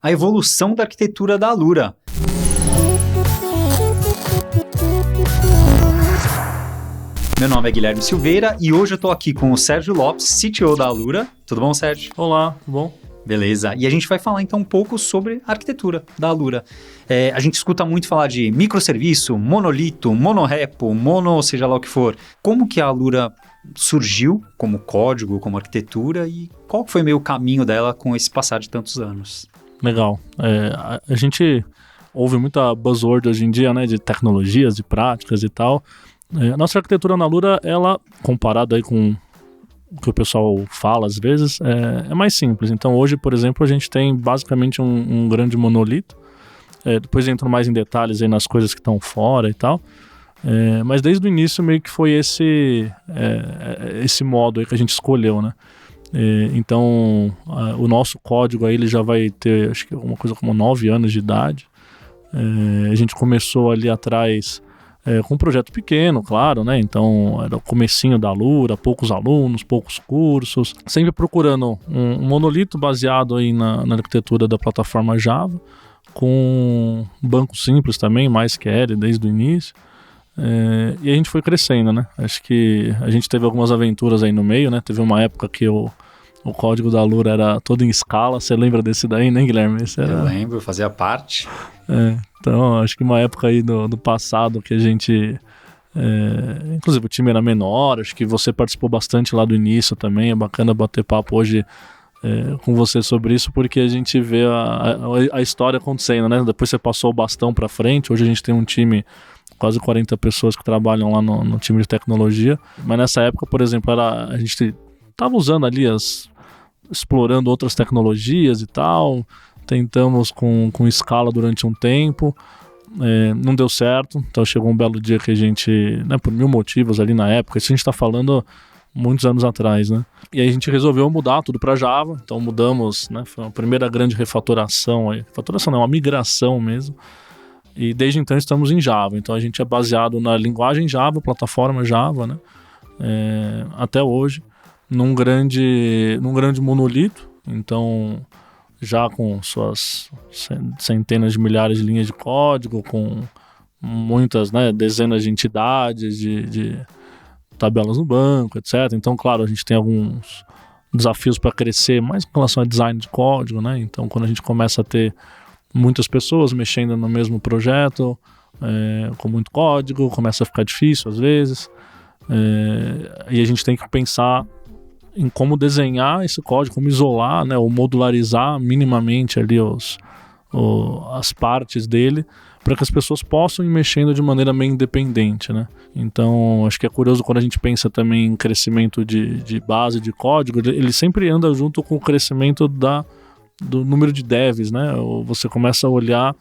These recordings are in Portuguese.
a evolução da arquitetura da Alura. Meu nome é Guilherme Silveira e hoje eu estou aqui com o Sérgio Lopes, CTO da Alura. Tudo bom, Sérgio? Olá, tudo bom? Beleza. E a gente vai falar então um pouco sobre a arquitetura da Alura. A gente escuta muito falar de microserviço, monolito, monorepo, seja lá o que for. Como que a Alura surgiu como código, como arquitetura e qual foi meio o caminho dela com esse passar de tantos anos? Legal. A gente ouve muita buzzword hoje em dia, né, de tecnologias, de práticas e tal. A nossa arquitetura na Alura, ela, comparado aí com o que o pessoal fala às vezes, é mais simples. Então hoje, por exemplo, a gente tem basicamente um grande monolito. Depois entro mais em detalhes aí nas coisas que estão fora e tal. Mas desde o início meio que foi esse modo aí que a gente escolheu, né? Então o nosso código aí ele já vai ter, acho que uma coisa como 9 anos de idade. A gente começou ali atrás com um projeto pequeno, claro, né? Então era o comecinho da Alura, poucos alunos, poucos cursos, sempre procurando um monolito baseado aí na arquitetura da plataforma Java, com um banco simples também, MySQL desde o início. E a gente foi crescendo, né? Acho que a gente teve algumas aventuras aí no meio, né? Teve uma época que o código da Alura era todo em Scala. Você lembra desse daí, né, Guilherme? Eu lembro, fazia parte. Então, acho que uma época aí do passado que a gente... inclusive o time era menor, acho que você participou bastante lá do início também. É bacana bater papo hoje com você sobre isso, porque a gente vê a história acontecendo, né? Depois você passou o bastão para frente. Hoje a gente tem um time... quase 40 pessoas que trabalham lá no time de tecnologia. Mas nessa época, por exemplo, a gente estava usando ali, explorando outras tecnologias e tal. Tentamos com Scala durante um tempo. Não deu certo. Então chegou um belo dia que a gente, né, por mil motivos ali na época, isso a gente está falando muitos anos atrás, né? E aí a gente resolveu mudar tudo para Java. Então mudamos, né? Foi a primeira grande refatoração. Refatoração não, uma migração mesmo. E desde então estamos em Java. Então a gente é baseado na linguagem Java, plataforma Java, né? Até hoje, num grande monolito. Então, já com suas centenas de milhares de linhas de código, com muitas, né, dezenas de entidades, de tabelas no banco, etc. Então, claro, a gente tem alguns desafios para crescer, mais com relação a design de código, né? Então, quando a gente começa a ter muitas pessoas mexendo no mesmo projeto, com muito código, começa a ficar difícil às vezes, e a gente tem que pensar em como desenhar esse código, como isolar, né, ou modularizar minimamente ali as partes dele, para que as pessoas possam ir mexendo de maneira meio independente, né? Então, acho que é curioso quando a gente pensa também em crescimento de base de código, ele sempre anda junto com o crescimento do número de devs, né? Você começa a olhar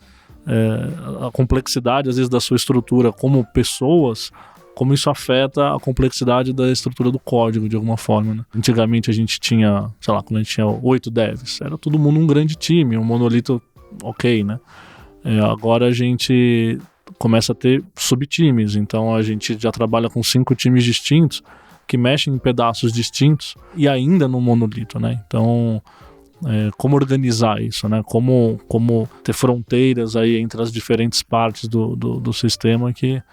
a complexidade, às vezes, da sua estrutura como pessoas, como isso afeta a complexidade da estrutura do código, de alguma forma, né? Antigamente a gente tinha, sei lá, quando a gente tinha 8 devs, era todo mundo um grande time, um monolito ok, né? Agora a gente começa a ter subtimes, então a gente já trabalha com 5 times distintos, que mexem em pedaços distintos, e ainda no monolito, né? Então... como organizar isso, né? Como ter fronteiras aí entre as diferentes partes do sistema que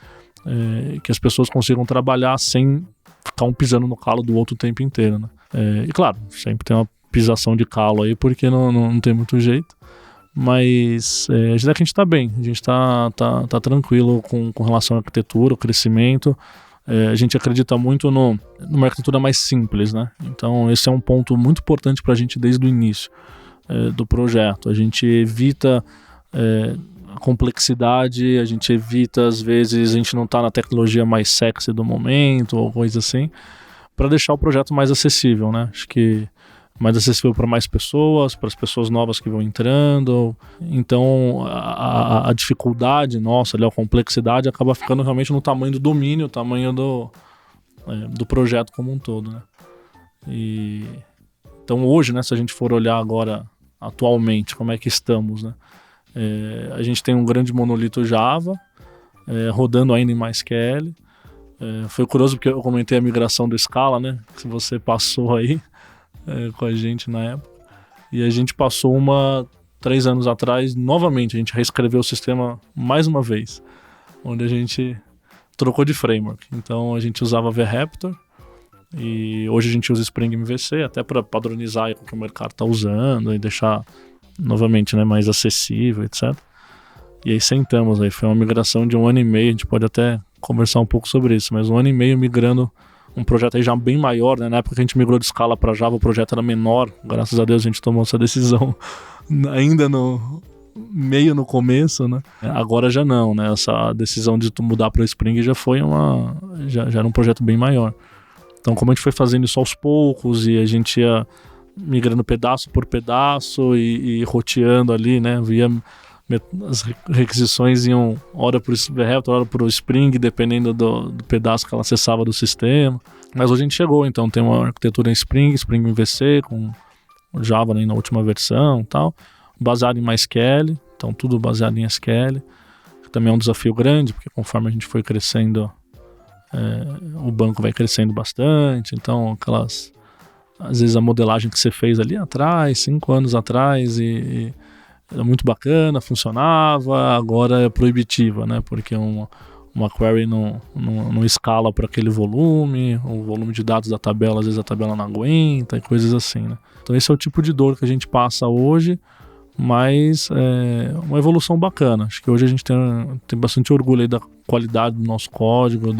as pessoas consigam trabalhar sem ficar um pisando no calo do outro o tempo inteiro, né? E claro, sempre tem uma pisação de calo aí, porque não tem muito jeito, mas a gente está bem, a gente tá tranquilo com relação à arquitetura, o crescimento. A gente acredita muito numa arquitetura mais simples, né? Então esse é um ponto muito importante para a gente desde o início do projeto. A gente evita a complexidade, a gente evita, às vezes, a gente não está na tecnologia mais sexy do momento ou coisa assim, para deixar o projeto mais acessível, né? Acho que mais acessível para mais pessoas, para as pessoas novas que vão entrando. Então a dificuldade nossa, a complexidade acaba ficando realmente no tamanho do domínio, o tamanho do projeto como um todo, né? Então hoje, né, se a gente for olhar agora atualmente como é que estamos, né? A gente tem um grande monolito Java rodando ainda em MySQL. Foi curioso porque eu comentei a migração do Scala, né? Que você passou aí com a gente na época. E a gente passou uma 3 anos atrás, novamente, a gente reescreveu o sistema mais uma vez, onde a gente trocou de framework. Então, a gente usava VRaptor, e hoje a gente usa Spring MVC, até para padronizar o que o mercado está usando e deixar, novamente, né, mais acessível, etc. E aí sentamos, aí foi uma migração de 1 ano e meio, a gente pode até conversar um pouco sobre isso, mas 1 ano e meio migrando um projeto aí já bem maior, né? Na época que a gente migrou de Scala para Java, o projeto era menor, graças a Deus a gente tomou essa decisão ainda meio no começo, né? Agora já não, né? Essa decisão de mudar para o Spring já foi já era um projeto bem maior. Então, como a gente foi fazendo isso aos poucos e a gente ia migrando pedaço por pedaço e roteando ali, né? As requisições iam hora para o VRaptor, hora para o Spring, dependendo do pedaço que ela acessava do sistema. Mas hoje a gente chegou, então tem uma arquitetura em Spring MVC, com Java, né, na última versão e tal, baseado em MySQL, então tudo baseado em SQL. Também é um desafio grande, porque conforme a gente foi crescendo, o banco vai crescendo bastante, então às vezes a modelagem que você fez ali atrás, 5 anos atrás, e era muito bacana, funcionava, agora é proibitiva, né? Porque uma query não escala para aquele volume, o volume de dados da tabela, às vezes a tabela não aguenta e coisas assim, né? Então esse é o tipo de dor que a gente passa hoje, mas é uma evolução bacana. Acho que hoje a gente tem bastante orgulho aí da qualidade do nosso código,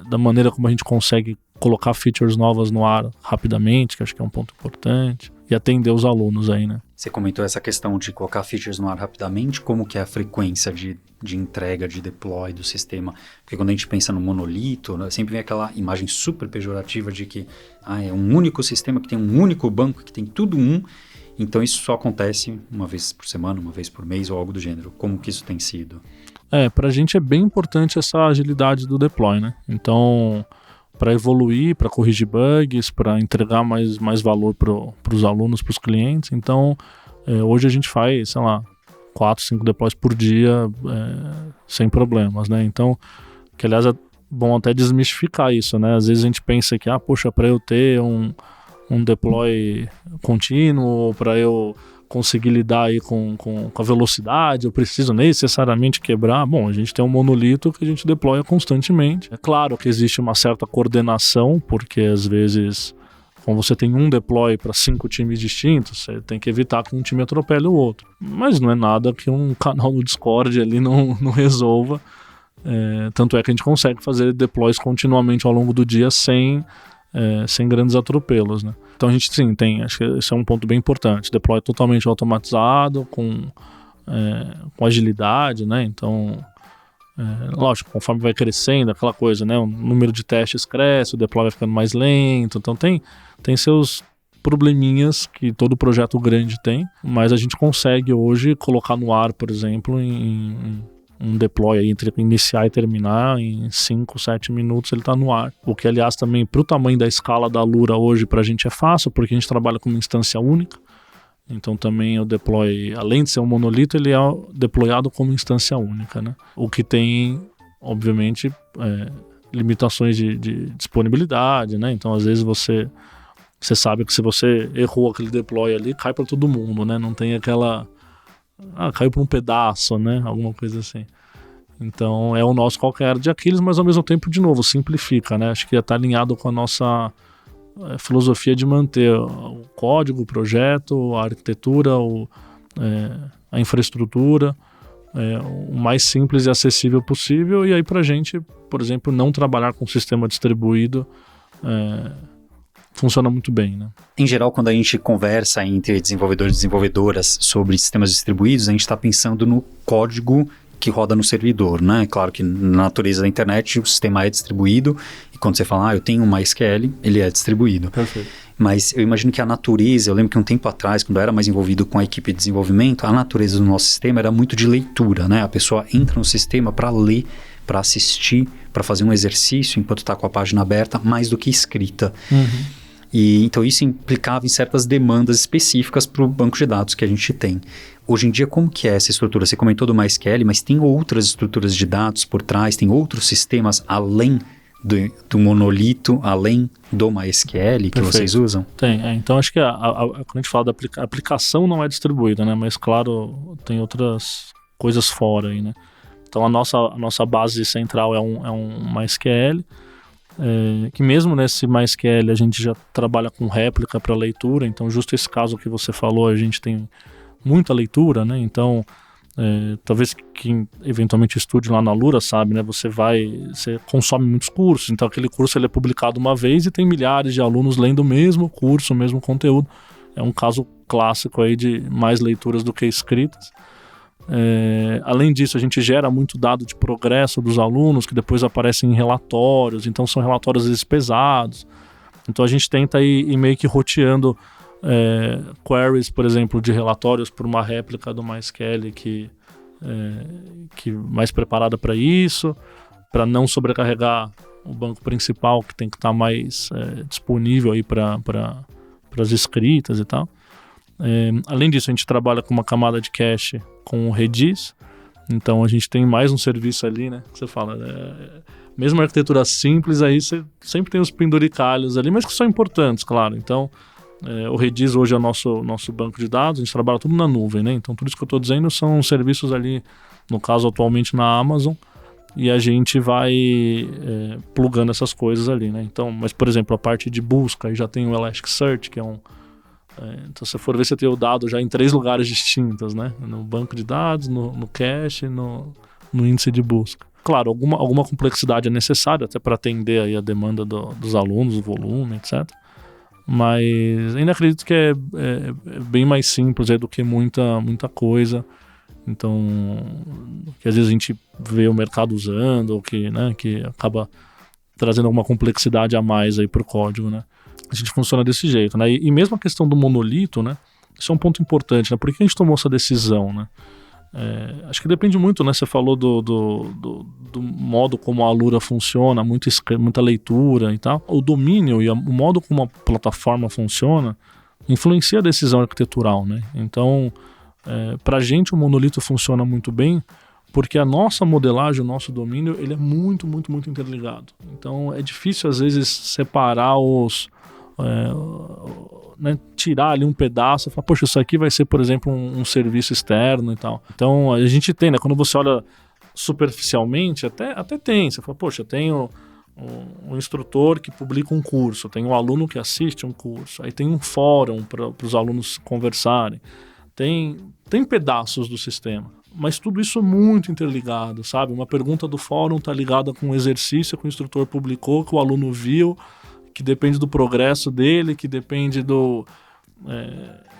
da maneira como a gente consegue colocar features novas no ar rapidamente, que acho que é um ponto importante, e atender os alunos aí, né? Você comentou essa questão de colocar features no ar rapidamente, como que é a frequência de entrega, de deploy do sistema? Porque quando a gente pensa no monolito, né, sempre vem aquela imagem super pejorativa de que é um único sistema, que tem um único banco, que tem tudo então isso só acontece uma vez por semana, uma vez por mês ou algo do gênero. Como que isso tem sido? Pra gente é bem importante essa agilidade do deploy, né? Então, para evoluir, para corrigir bugs, para entregar mais valor para os alunos, para os clientes. Então, hoje a gente faz, 4, 5 deploys por dia, sem problemas, né? Então, que aliás é bom até desmistificar isso, né? Às vezes a gente pensa que, para eu ter um deploy contínuo, para eu conseguir lidar aí com a velocidade, eu preciso necessariamente quebrar. Bom, a gente tem um monolito que a gente deploya constantemente. É claro que existe uma certa coordenação, porque às vezes, como você tem um deploy para 5 times distintos, você tem que evitar que um time atropele o outro. Mas não é nada que um canal no Discord ali não resolva. Tanto é que a gente consegue fazer deploys continuamente ao longo do dia sem grandes atropelos, né? Então a gente sim tem, acho que esse é um ponto bem importante, deploy totalmente automatizado, com agilidade, né? Então, lógico, conforme vai crescendo, aquela coisa, né? O número de testes cresce, o deploy vai ficando mais lento, então tem seus probleminhas que todo projeto grande tem, mas a gente consegue hoje colocar no ar, por exemplo, em um deploy aí entre iniciar e terminar, em 5, 7 minutos ele está no ar. O que, aliás, também para o tamanho da escala da Alura hoje para a gente é fácil, porque a gente trabalha com uma instância única. Então também o deploy, além de ser um monolito, ele é deployado como instância única, né? O que tem, obviamente, limitações de disponibilidade, né? Então às vezes você sabe que se você errou aquele deploy ali, cai para todo mundo, né? Não tem aquela... caiu por um pedaço, né? Alguma coisa assim. Então é o nosso calcanhar de Aquiles, mas ao mesmo tempo, de novo, simplifica, né? Acho que está alinhado com a nossa filosofia de manter o código, o projeto, a arquitetura, a infraestrutura o mais simples e acessível possível. E aí pra gente, por exemplo, não trabalhar com sistema distribuído funciona muito bem, né? Em geral, quando a gente conversa entre desenvolvedores e desenvolvedoras sobre sistemas distribuídos, a gente está pensando no código que roda no servidor, né? Claro que na natureza da internet o sistema é distribuído e quando você fala, eu tenho um MySQL, ele é distribuído. Perfeito. Mas eu imagino que a natureza, eu lembro que um tempo atrás, quando eu era mais envolvido com a equipe de desenvolvimento, a natureza do nosso sistema era muito de leitura, né? A pessoa entra no sistema para ler, para assistir, para fazer um exercício enquanto está com a página aberta, mais do que escrita. Uhum. E então isso implicava em certas demandas específicas para o banco de dados que a gente tem. Hoje em dia, como que é essa estrutura? Você comentou do MySQL, mas tem outras estruturas de dados por trás, tem outros sistemas além do monolito além do MySQL que Perfeito. vocês usam? Tem, então acho que quando a gente fala da aplicação não é distribuída, né? Mas claro, tem outras coisas fora aí, né? Então a nossa base central é um MySQL, que mesmo nesse MySQL a gente já trabalha com réplica para leitura, então justo esse caso que você falou, a gente tem muita leitura, né? Então talvez quem eventualmente estude lá na Alura sabe, né? Você consome muitos cursos, então aquele curso ele é publicado uma vez e tem milhares de alunos lendo o mesmo curso, o mesmo conteúdo. É um caso clássico aí de mais leituras do que escritas. Além disso, a gente gera muito dado de progresso dos alunos que depois aparecem em relatórios, então são relatórios às vezes pesados. Então a gente tenta ir meio que roteando queries, por exemplo, de relatórios por uma réplica do MySQL que mais preparada para isso, para não sobrecarregar o banco principal, que tem que estar mais disponível aí para as escritas e tal. Além disso, a gente trabalha com uma camada de cache com o Redis, então a gente tem mais um serviço ali, né? Que você fala, mesmo arquitetura simples, aí você sempre tem os penduricalhos ali, mas que são importantes, claro. Então, o Redis hoje é o nosso banco de dados, a gente trabalha tudo na nuvem, né? Então, tudo isso que eu estou dizendo são serviços ali, no caso, atualmente na Amazon, e a gente vai plugando essas coisas ali, né? Então, mas, por exemplo, a parte de busca, aí já tem o Elasticsearch, que é então, se for ver, você tem o dado já em 3 lugares distintos, né? No banco de dados, no cache, no índice de busca. Claro, alguma complexidade é necessária até para atender aí a demanda dos alunos, o volume, etc. Mas ainda acredito que é bem mais simples do que muita coisa. Então, que às vezes a gente vê o mercado usando, ou que acaba trazendo alguma complexidade a mais aí para o código, né? A gente funciona desse jeito, né? E mesmo a questão do monolito, né? Isso é um ponto importante, né? Por que a gente tomou essa decisão, né? Acho que depende muito, né? Você falou do modo como a Alura funciona, muita leitura e tal. O domínio e o modo como a plataforma funciona influencia a decisão arquitetural, né? Então, pra gente o monolito funciona muito bem porque a nossa modelagem, o nosso domínio, ele é muito, muito, muito interligado. Então, é difícil às vezes separar né, tirar ali um pedaço e falar, poxa, isso aqui vai ser, por exemplo, um serviço externo e tal. Então, a gente tem, né, quando você olha superficialmente, até tem. Você fala, poxa, eu tenho um instrutor que publica um curso, tem um aluno que assiste um curso, aí tem um fórum para os alunos conversarem. Tem pedaços do sistema, mas tudo isso é muito interligado, sabe? Uma pergunta do fórum está ligada com um exercício que o instrutor publicou, que o aluno viu, que depende do progresso dele, que depende do...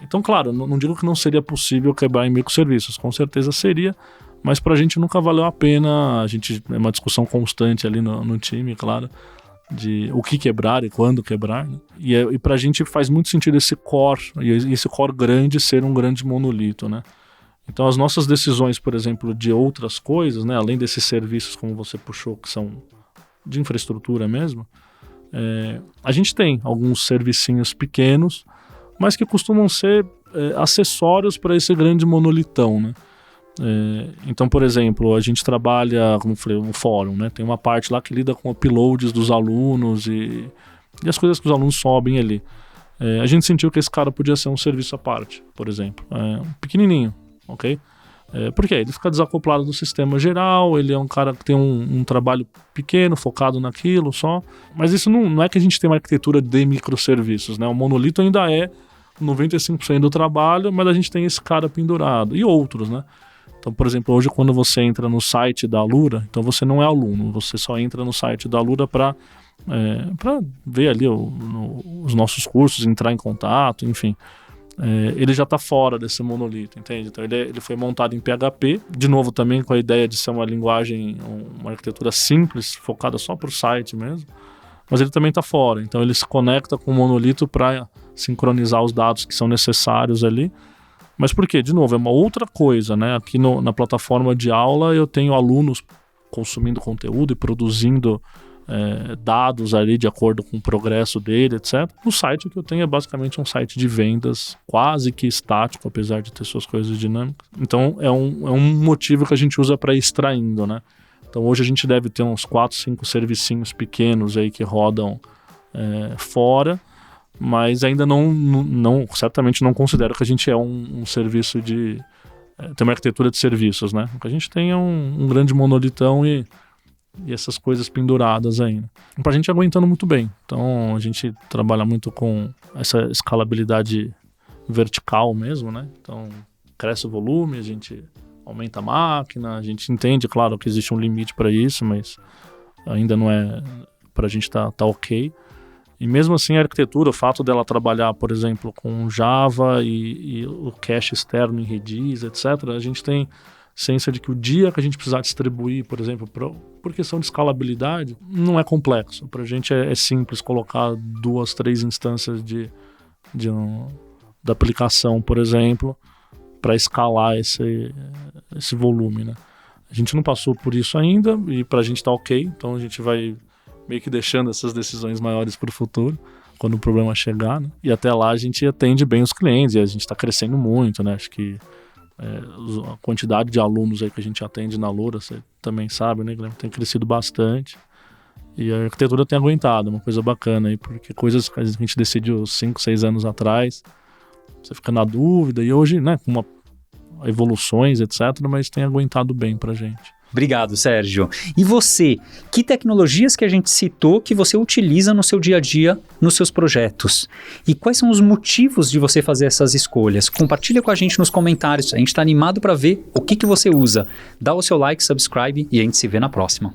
Então, claro, não digo que não seria possível quebrar em microserviços, com certeza seria, mas pra gente nunca valeu a pena. É uma discussão constante ali no time, claro, de o que quebrar e quando quebrar, né? E pra gente faz muito sentido esse core, e esse core grande ser um grande monolito, né? Então as nossas decisões, por exemplo, de outras coisas, né, além desses serviços como você puxou, que são de infraestrutura mesmo, a gente tem alguns servicinhos pequenos, mas que costumam ser acessórios para esse grande monolitão, né? Então, por exemplo, a gente trabalha, como eu falei, um fórum, né? Tem uma parte lá que lida com uploads dos alunos e as coisas que os alunos sobem ali. A gente sentiu que esse cara podia ser um serviço à parte, por exemplo, pequenininho, ok? Por quê? Ele fica desacoplado do sistema geral, ele é um cara que tem um trabalho pequeno, focado naquilo só, mas isso não é que a gente tem uma arquitetura de microserviços, né? O monolito ainda é 95% do trabalho, mas a gente tem esse cara pendurado, e outros, né? Então, por exemplo, hoje quando você entra no site da Alura, então você não é aluno, você só entra no site da Alura para ver ali os nossos cursos, entrar em contato, enfim. Ele já está fora desse monolito, entende? Então ele foi montado em PHP, de novo também com a ideia de ser uma linguagem, uma arquitetura simples, focada só para o site mesmo, mas ele também está fora, então ele se conecta com o monolito para sincronizar os dados que são necessários ali. Mas por quê? De novo, é uma outra coisa, né? Aqui na plataforma de aula eu tenho alunos consumindo conteúdo e produzindo dados ali de acordo com o progresso dele, etc. O site que eu tenho é basicamente um site de vendas quase que estático, apesar de ter suas coisas dinâmicas. Então é um motivo que a gente usa para ir extraindo, né? Então hoje a gente deve ter uns 4, 5 servicinhos pequenos aí que rodam fora, mas ainda certamente não considero que a gente é um serviço de... tem uma arquitetura de serviços, né? O que a gente tem é um grande monolitão e essas coisas penduradas ainda. Pra gente aguentando muito bem. Então a gente trabalha muito com essa escalabilidade vertical mesmo, né? Então cresce o volume, a gente aumenta a máquina, a gente entende, claro, que existe um limite para isso, mas ainda não é... pra gente tá ok. E mesmo assim a arquitetura, o fato dela trabalhar, por exemplo, com Java e o cache externo em Redis, etc., a gente tem ciência de que o dia que a gente precisar distribuir, por exemplo, por questão de escalabilidade, não é complexo. Para a gente é simples colocar 2, 3 instâncias da aplicação, por exemplo, para escalar esse volume, né? A gente não passou por isso ainda e para a gente tá ok, então a gente vai meio que deixando essas decisões maiores para o futuro, quando o problema chegar, né? E até lá a gente atende bem os clientes e a gente está crescendo muito, né? Acho que a quantidade de alunos aí que a gente atende na Lura, você também sabe, né, Guilherme? Tem crescido bastante e a arquitetura tem aguentado, uma coisa bacana aí, porque coisas que a gente decidiu 5, 6 anos atrás, você fica na dúvida e hoje, né, com evoluções, etc., mas tem aguentado bem pra gente. Obrigado, Sérgio. E você, que tecnologias que a gente citou que você utiliza no seu dia a dia, nos seus projetos? E quais são os motivos de você fazer essas escolhas? Compartilha com a gente nos comentários, a gente está animado para ver o que você usa. Dá o seu like, subscribe e a gente se vê na próxima.